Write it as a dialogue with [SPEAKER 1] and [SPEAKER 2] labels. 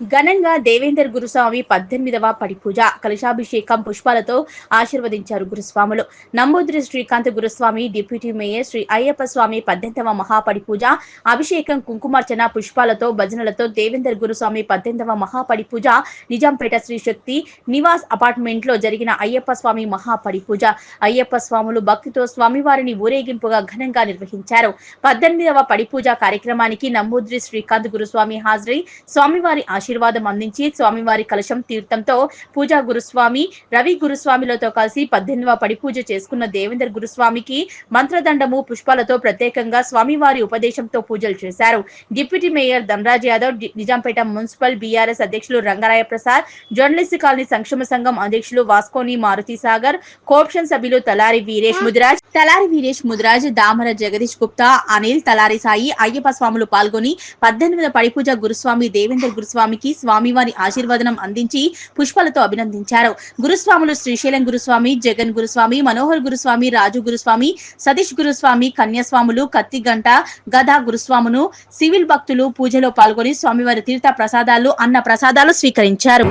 [SPEAKER 1] ఘనంగా దేవేందర్ గురుస్వామి 18వ పడిపూజ కలశాభిషేకం పుష్పాలతో ఆశీర్వదించారు గురుస్వాములు. నంబూద్రి శ్రీకాంత్ గురుస్వామి డిప్యూటీ మేయర్ శ్రీ అయ్యప్ప స్వామి 18వ మహాపడిపూజ అభిషేకం కుంకుమార్చన పుష్పాలతో భజనలతో దేవేందర్ గురుస్వామి 18వ మహాపడిపూజ నిజాంపేట శ్రీ శక్తి నివాస్ అపార్ట్మెంట్ లో జరిగిన అయ్యప్ప స్వామి మహాపడిపూజ అయ్యప్ప స్వాములు భక్తితో స్వామివారిని ఊరేగింపుగా ఘనంగా నిర్వహించారు. 18వ పడిపూజ కార్యక్రమానికి నంబూద్రి శ్రీకాంత్ గురుస్వామి హాజరై స్వామివారి ఆశీర్వాదం అందించి స్వామివారి కలశం తీర్థంతో పూజా గురుస్వామి రవి గురుస్వామిలతో కలిసి 18వ పడిపూజ చేసుకున్న దేవేందర్ గురుస్వామికి మంత్రదండము పుష్పాలతో ప్రత్యేకంగా స్వామివారి ఉపదేశంతో పూజలు చేశారు. Deputy mayor Dhanraj Yadav, Nizampet municipal BRS అధ్యక్షులు రంగరాయ ప్రసాద్, జర్నలిస్ట్ కాలనీ సంక్షేమ సంఘం అధ్యక్షులు వాస్కోని మారుతి సాగర్, కోఆప్షన్ సభ్యులు తలారి వీరేష్ ముదిరాజ్, దామర జగదీష్ గుప్తా, అనిల్, తలారి సాయి, అయ్యప్ప స్వాములు పాల్గొని 18వ పడిపూజ గురుస్వామి దేవేందర్ గురుస్వామికి స్వామివారి ఆశీర్వాదనం అందించి పుష్పాలతో అభినందించారు. గురుస్వాములు శ్రీశైలం గురుస్వామి, జగన్ గురుస్వామి, మనోహర్ గురుస్వామి, రాజు గురుస్వామి, సతీష్ గురుస్వామి, కన్యాస్వాములు, కత్తిగంట, గదా గురుస్వామును సివిల్ భక్తులు పూజలో పాల్గొని స్వామివారి తీర్థ ప్రసాదాలు, అన్న ప్రసాదాలు స్వీకరించారు.